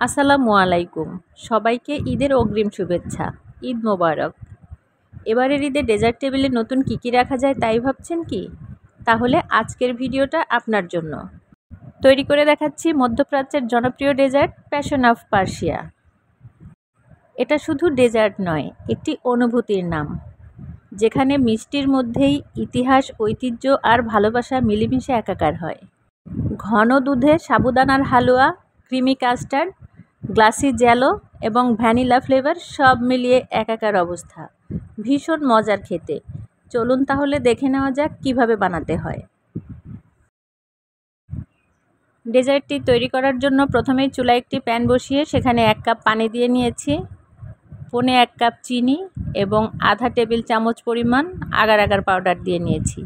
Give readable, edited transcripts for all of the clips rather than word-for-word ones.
আসসালামু আলাইকুম। সবাইকে ঈদের অগ্রিম শুভেচ্ছা। ঈদ মোবারক। এবারের ঈদে ডেজার্ট টেবিলে নতুন কী রাখা যায় তাই ভাবছেন কি? তাহলে আজকের ভিডিওটা আপনার জন্য। তৈরি করে দেখাচ্ছি মধ্যপ্রাচ্যের জনপ্রিয় ডেজার্ট প্যাশন অফ পার্সিয়া। এটা শুধু ডেজার্ট নয়, একটি অনুভূতির নাম, যেখানে মিষ্টির মধ্যেই ইতিহাস, ঐতিহ্য আর ভালোবাসা মিলেমিশে একাকার হয়। ঘন দুধে সাবুদানার হালুয়া, ক্রিমি কাস্টার্ড, গ্লাসি জ্যালো এবং ভ্যানিলা ফ্লেভার সব মিলিয়ে একাকার অবস্থা। ভীষণ মজার খেতে। চলুন তাহলে দেখে নেওয়া যাক কিভাবে বানাতে হয়। ডেজার্টটি তৈরি করার জন্য প্রথমেই চুলায় একটি প্যান বসিয়ে সেখানে 1 কাপ পানি দিয়ে নিয়েছি, 1.25 কাপ চিনি এবং আধা টেবিল চামচ পরিমাণ আগার আগার পাউডার দিয়ে নিয়েছি।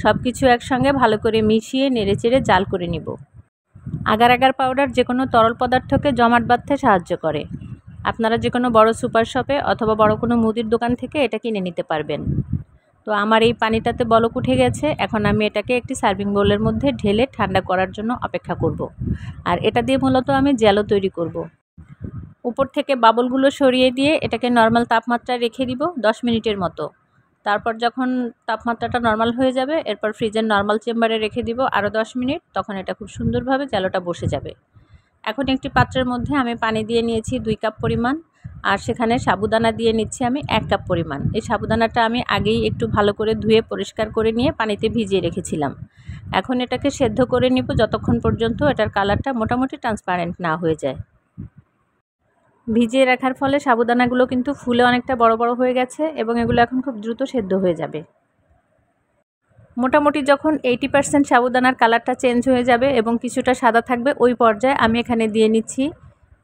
সব কিছু একসঙ্গে ভালো করে মিশিয়ে নেড়েচেড়ে জাল করে নিব। আগার আগার পাউডার যে কোনো তরল পদার্থকে জমাট বাঁধতে সাহায্য করে। আপনারা যে কোনো বড় সুপার শপে অথবা বড় কোনো মুদির দোকান থেকে এটা কিনে নিতে পারবেন। তো আমার এই পানিটাতে বলক উঠে গেছে। এখন আমি এটাকে একটি সার্ভিং বোলের মধ্যে ঢেলে ঠান্ডা করার জন্য অপেক্ষা করব। আর এটা দিয়ে মূলত আমি জ্যালো তৈরি করব। উপর থেকে বাবলগুলো সরিয়ে দিয়ে এটাকে নর্মাল তাপমাত্রায় রেখে দিব 10 মিনিটের মতো। তারপর যখন তাপমাত্রাটা নর্মাল হয়ে যাবে, এরপর ফ্রিজের নর্মাল চেম্বারে রেখে দিব আরও 10 মিনিট। তখন এটা খুব সুন্দরভাবে জ্যালোটা বসে যাবে। এখন একটি পাত্রের মধ্যে আমি পানি দিয়ে নিয়েছি 2 কাপ পরিমাণ, আর সেখানে সাবুদানা দিয়ে নিচ্ছি আমি 1 কাপ পরিমাণ। এই সাবুদানাটা আমি আগেই একটু ভালো করে ধুয়ে পরিষ্কার করে নিয়ে পানিতে ভিজিয়ে রেখেছিলাম। এখন এটাকে সেদ্ধ করে নিব যতক্ষণ পর্যন্ত এটার কালারটা মোটামুটি ট্রান্সপারেন্ট না হয়ে যায়। ভিজিয়ে রাখার ফলে সাবুদানাগুলো কিন্তু ফুলে অনেকটা বড় বড় হয়ে গেছে এবং এগুলো এখন খুব দ্রুত সেদ্ধ হয়ে যাবে। মোটামুটি যখন 80% সাবুদানার কালারটা চেঞ্জ হয়ে যাবে এবং কিছুটা সাদা থাকবে, ওই পর্যায়ে আমি এখানে দিয়ে নিচ্ছি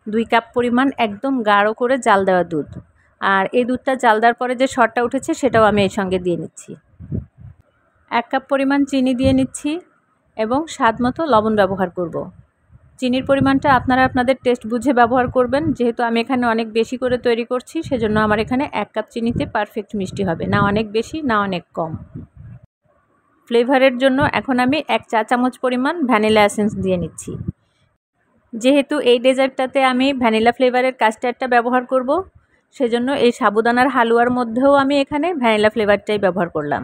2 কাপ পরিমাণ একদম গাঢ় করে জাল দেওয়া দুধ। আর এই দুধটা জাল দেওয়ার পরে যে সরটা উঠেছে সেটাও আমি এর সঙ্গে দিয়ে নিচ্ছি। 1 কাপ পরিমাণ চিনি দিয়ে নিচ্ছি এবং স্বাদ মতো লবণ ব্যবহার করব। চিনির পরিমাণটা আপনারা আপনাদের টেস্ট বুঝে ব্যবহার করবেন। যেহেতু আমি এখানে অনেক বেশি করে তৈরি করছি, সেজন্য আমার এখানে 1 কাপ চিনিতে পারফেক্ট মিষ্টি হবে, না অনেক বেশি না অনেক কম। ফ্লেভারের জন্য এখন আমি 1 চা চামচ পরিমাণ ভ্যানিলা এসেন্স দিয়ে নিচ্ছি। যেহেতু এই ডেজার্টটাতে আমি ভ্যানিলা ফ্লেভারের কাস্টার্ডটা ব্যবহার করব, সেজন্য এই সাবুদানার হালুয়ার মধ্যেও আমি এখানে ভ্যানিলা ফ্লেভারটাই ব্যবহার করলাম।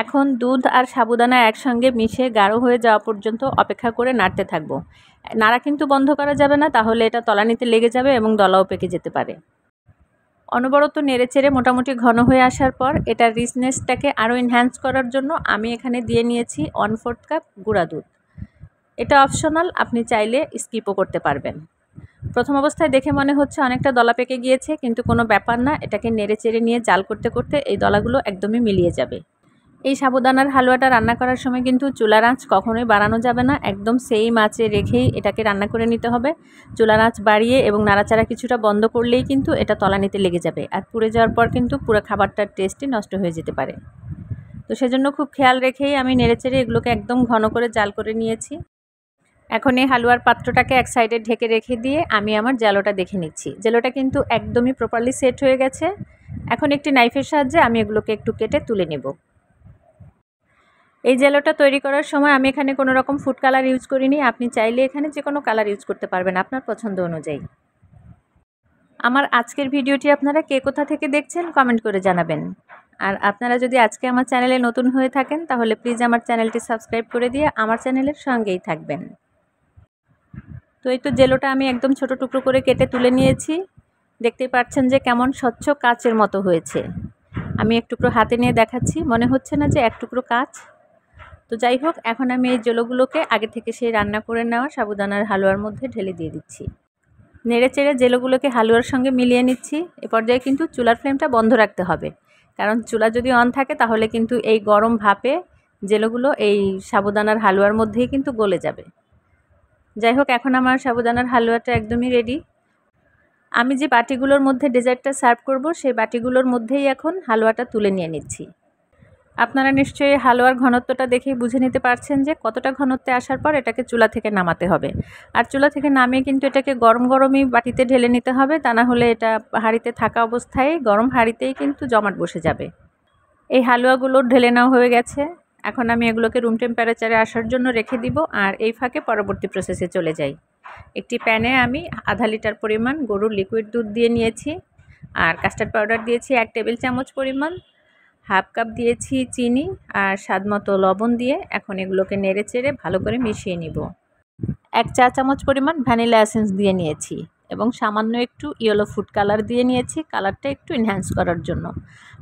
এখন দুধ আর সাবুদানা একসঙ্গে মিশে গাঢ় হয়ে যাওয়া পর্যন্ত অপেক্ষা করে নাড়তে থাকবো। নাড়া কিন্তু বন্ধ করা যাবে না, তাহলে এটা তলানিতে লেগে যাবে এবং দলাও পেকে যেতে পারে। অনবরত নেড়েচেড়ে মোটামুটি ঘন হয়ে আসার পর এটার রিচনেসটাকে আরও এনহ্যান্স করার জন্য আমি এখানে দিয়ে নিয়েছি 1/4 কাপ গুঁড়া দুধ। এটা অপশনাল, আপনি চাইলে স্কিপও করতে পারবেন। প্রথম অবস্থায় দেখে মনে হচ্ছে অনেকটা দলা পেকে গিয়েছে, কিন্তু কোনো ব্যাপার না। এটাকে নেড়েচেড়ে নিয়ে জাল করতে করতে এই দলাগুলো একদমই মিলিয়ে যাবে। এই সাবুদানার হালুয়াটা রান্না করার সময় কিন্তু চুলার আঁচ কখনোই বাড়ানো যাবে না, একদম সেম আঁচে রেখেই এটাকে রান্না করে নিতে হবে। চুলার আঁচ বাড়িয়ে এবং নাড়াচাড়া কিছুটা বন্ধ করলেই কিন্তু এটা তলানিতে লেগে যাবে, আর পুড়ে যাওয়ার পর কিন্তু পুরো খাবারটার টেস্টই নষ্ট হয়ে যেতে পারে। তো সেজন্য খুব খেয়াল রেখেই আমি নেড়েচেড়ে এগুলোকে একদম ঘন করে জাল করে নিয়েছি। এখন এই হালুয়ার পাত্রটাকে এক সাইডে ঢেকে রেখে দিয়ে আমি আমার জ্যালোটা দেখে নিচ্ছি। জ্যালোটা কিন্তু একদমই প্রপারলি সেট হয়ে গেছে। এখন একটি নাইফের সাহায্যে আমি এগুলোকে একটু কেটে তুলে নেব। এই জ্যালোটা তৈরি করার সময় আমি এখানে কোনো রকম ফুড কালার ইউজ করিনি। আপনি চাইলে এখানে যে কোনো কালার ইউজ করতে পারবেন আপনার পছন্দ অনুযায়ী। আমার আজকের ভিডিওটি আপনারা কে কোথা থেকে দেখছেন কমেন্ট করে জানাবেন। আর আপনারা যদি আজকে আমার চ্যানেলে নতুন হয়ে থাকেন তাহলে প্লিজ আমার চ্যানেলটি সাবস্ক্রাইব করে দিয়ে আমার চ্যানেলের সঙ্গেই থাকবেন। তো এই তো জেলোটা আমি একদম ছোট টুকরো করে কেটে তুলে নিয়েছি। দেখতেই পাচ্ছেন যে কেমন স্বচ্ছ কাচের মতো হয়েছে। আমি এক টুকরো হাতে নিয়ে দেখাচ্ছি, মনে হচ্ছে না যে এক টুকরো কাচ। তো যাই হোক, এখন আমি এই জেলোগুলোকে আগে থেকে সেই রান্না করে নেওয়া সাবুদানার হালুয়ার মধ্যে ঢেলে দিয়ে দিচ্ছি। নেড়েচেড়ে জেলোগুলোকে হালুয়ার সঙ্গে মিলিয়ে নিচ্ছি। এ পর্যায়ে কিন্তু চুলার ফ্লেমটা বন্ধ রাখতে হবে, কারণ চুলা যদি অন থাকে তাহলে কিন্তু এই গরম ভাপে জেলোগুলো এই সাবুদানার হালুয়ার মধ্যেই কিন্তু গলে যাবে। যাই হোক, এখন আমার সাবুদানার হালুয়াটা একদমই রেডি। আমি যে বাটিগুলোর মধ্যে ডেজার্টটা সার্ভ করব সেই বাটিগুলোর মধ্যেই এখন হালুয়াটা তুলে নিয়ে নিচ্ছি। আপনারা নিশ্চয়ই হালুয়ার ঘনত্বটা দেখেই বুঝে নিতে পারছেন যে কতটা ঘনত্বে আসার পর এটাকে চুলা থেকে নামাতে হবে। আর চুলা থেকে নামিয়ে কিন্তু এটাকে গরম গরমই বাটিতে ঢেলে নিতে হবে, তা না হলে এটা হাঁড়িতে থাকা অবস্থায় গরম হাঁড়িতেই কিন্তু জমাট বসে যাবে। এই হালুয়াগুলো ঢেলে নেওয়া হয়ে গেছে। এখন আমি এগুলোকে রুম টেম্পারেচারে আসার জন্য রেখে দিব, আর এই ফাঁকে পরবর্তী প্রসেসে চলে যাই। একটি প্যানে আমি আধা লিটার পরিমাণ গরুর লিকুইড দুধ দিয়ে নিয়েছি, আর কাস্টার্ড পাউডার দিয়েছি 1 টেবিল চামচ পরিমাণ, হাফ কাপ দিয়েছি চিনি, আর স্বাদমতো লবণ দিয়ে এখন এগুলোকে নেড়ে চেড়ে ভালো করে মিশিয়ে নিব। 1 চা চামচ পরিমাণ ভ্যানিলা এসেন্স দিয়ে নিয়েছি এবং সামান্য একটু ইয়েলো ফুড কালার দিয়ে নিয়েছি, কালারটা একটু এনহ্যান্স করার জন্য।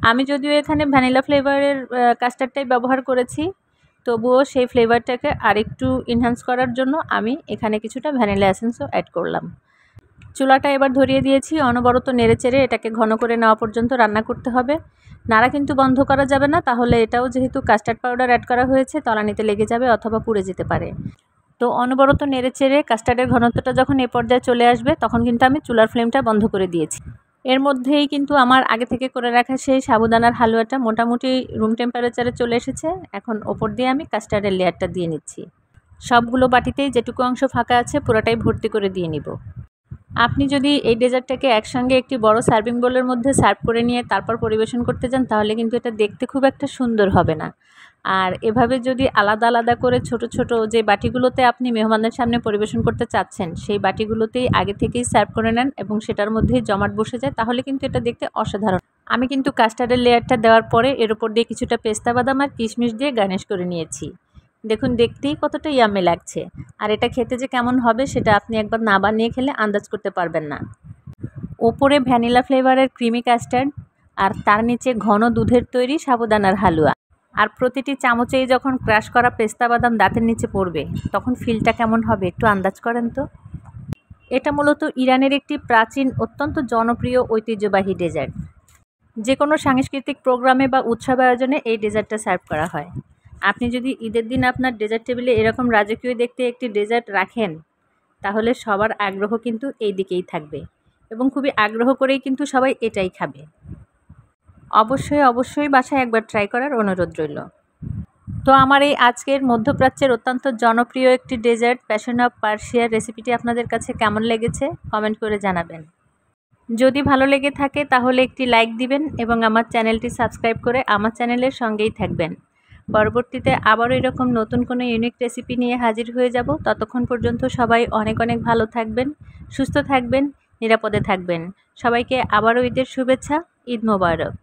আমি যদিও এখানে ভ্যানিলা ফ্লেভারের কাস্টার্ডটাই ব্যবহার করেছি, তবুও সেই ফ্লেভারটাকে আরেকটু এনহ্যান্স করার জন্য আমি এখানে কিছুটা ভ্যানিলা এসেন্সও অ্যাড করলাম। চুলাটা এবার ধরিয়ে দিয়েছি, অনবরত নেড়েচেড়ে এটাকে ঘন করে নেওয়া পর্যন্ত রান্না করতে হবে। নাড়া কিন্তু বন্ধ করা যাবে না, তাহলে এটাও যেহেতু কাস্টার্ড পাউডার অ্যাড করা হয়েছে তলানিতে লেগে যাবে অথবা পুড়ে যেতে পারে। তো অনবরত নেড়েচেড়ে কাস্টার্ডের ঘনত্বটা যখন এ পর্যায়ে চলে আসবে তখন কিন্তু আমি চুলার ফ্লেমটা বন্ধ করে দিয়েছি। এর মধ্যেই কিন্তু আমার আগে থেকে করে রাখা সেই সাবুদানার হালুয়াটা মোটামুটি রুম টেম্পারেচারে চলে এসেছে। এখন ওপর দিয়ে আমি কাস্টার্ডের লেয়ারটা দিয়ে নিচ্ছি। সবগুলো বাটিতেই যেটুকু অংশ ফাঁকা আছে পুরোটাই ভর্তি করে দিয়ে নিব। আপনি যদি এই ডেজার্টটাকে একসঙ্গে একটি বড় সার্ভিং বোলের মধ্যে সার্ভ করে নিয়ে তারপর পরিবেশন করতে যান তাহলে কিন্তু এটা দেখতে খুব একটা সুন্দর হবে না। আর এভাবে যদি আলাদা আলাদা করে ছোট ছোট যে বাটিগুলোতে আপনি মেহমানদের সামনে পরিবেশন করতে চাচ্ছেন সেই বাটিগুলোতেই আগে থেকেই সার্ভ করে নেন এবং সেটার মধ্যেই জমাট বসে যায়, তাহলে কিন্তু এটা দেখতে অসাধারণ। আমি কিন্তু কাস্টার্ডের লেয়ারটা দেওয়ার পরে এর উপর দিয়ে কিছুটা পেস্তা বাদাম আর কিশমিশ দিয়ে গার্নিশ করে নিয়েছি। দেখুন দেখতেই কতটা ইয়াম্মি লাগছে, আর এটা খেতে যে কেমন হবে সেটা আপনি একবার না বানিয়ে খেলে আন্দাজ করতে পারবেন না। ওপরে ভ্যানিলা ফ্লেভারের ক্রিমি কাস্টার্ড আর তার নিচে ঘন দুধের তৈরি সাবুদানার হালুয়া, আর প্রতিটি চামচেই যখন ক্রাশ করা পেস্তা বাদাম দাঁতের নিচে পড়বে তখন ফিলটা কেমন হবে একটু আন্দাজ করেন তো। এটা মূলত ইরানের একটি প্রাচীন অত্যন্ত জনপ্রিয় ঐতিহ্যবাহী ডেজার্ট। যে কোনো সাংস্কৃতিক প্রোগ্রামে বা উৎসব আয়োজনে এই ডেজার্টটা সার্ভ করা হয়। আপনি যদি ঈদের দিন আপনার ডেজার্ট টেবিলে এরকম রাজকীয় দেখতে একটি ডেজার্ট রাখেন তাহলে সবার আগ্রহ কিন্তু এই দিকেই থাকবে এবং খুবই আগ্রহ করেই কিন্তু সবাই এটাই খাবে। অবশ্যই বাসায় একবার ট্রাই করার অনুরোধ রইল। তো আমার এই আজকের মধ্যপ্রাচ্যের অত্যন্ত জনপ্রিয় একটি ডেজার্ট প্যাশন অফ পার্সিয়ার রেসিপিটি আপনাদের কাছে কেমন লেগেছে কমেন্ট করে জানাবেন। যদি ভালো লেগে থাকে তাহলে একটি লাইক দিবেন এবং আমার চ্যানেলটি সাবস্ক্রাইব করে আমার চ্যানেলের সঙ্গেই থাকবেন। পরবর্তীতে আবারও এরকম নতুন কোনো ইউনিক রেসিপি নিয়ে হাজির হয়ে যাব। ততক্ষণ পর্যন্ত সবাই অনেক অনেক ভালো থাকবেন, সুস্থ থাকবেন, নিরাপদে থাকবেন। সবাইকে আবারও ঈদের শুভেচ্ছা। ঈদ মোবারক।